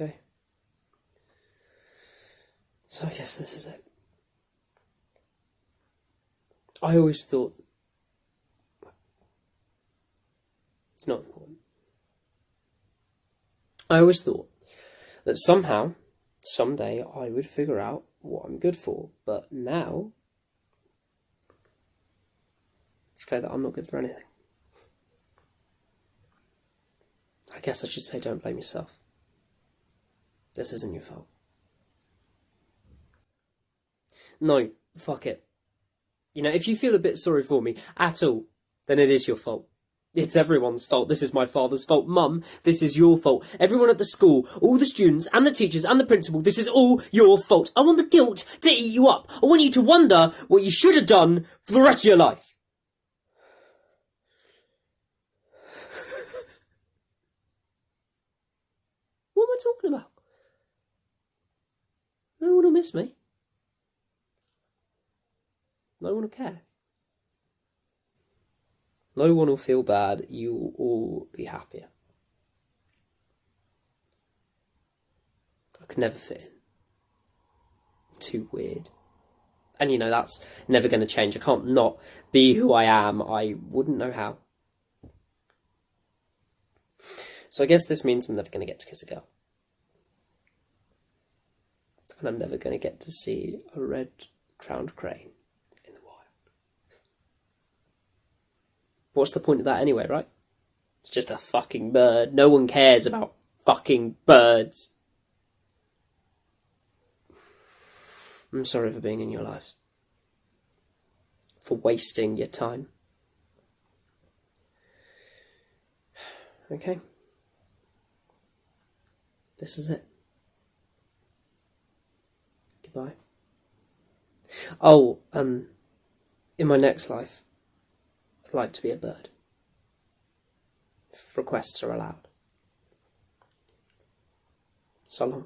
Okay. So I guess this is it. I always thought it's not important. I always thought that somehow, someday, I would figure out what I'm good for. But now, it's clear that I'm not good for anything. I guess I should say don't blame yourself. This isn't your fault. No, fuck it. You know, if you feel a bit sorry for me at all, then it is your fault. It's everyone's fault. This is my father's fault. Mum, this is your fault. Everyone at the school, all the students and the teachers and the principal, this is all your fault. I want the guilt to eat you up. I want you to wonder what you should have done for the rest of your life. What am I talking about? No one will miss me. No one will care. No one will feel bad. You will all be happier. I could never fit in. Too weird. And you know, that's never going to change. I can't not be who I am. I wouldn't know how. So I guess this means I'm never going to get to kiss a girl. And I'm never going to get to see a red-crowned crane in the wild. What's the point of that anyway, right? It's just a fucking bird. No one cares about fucking birds. I'm sorry for being in your lives. For wasting your time. Okay? This is it. Goodbye. Oh, in my next life, I'd like to be a bird. If requests are allowed. So long.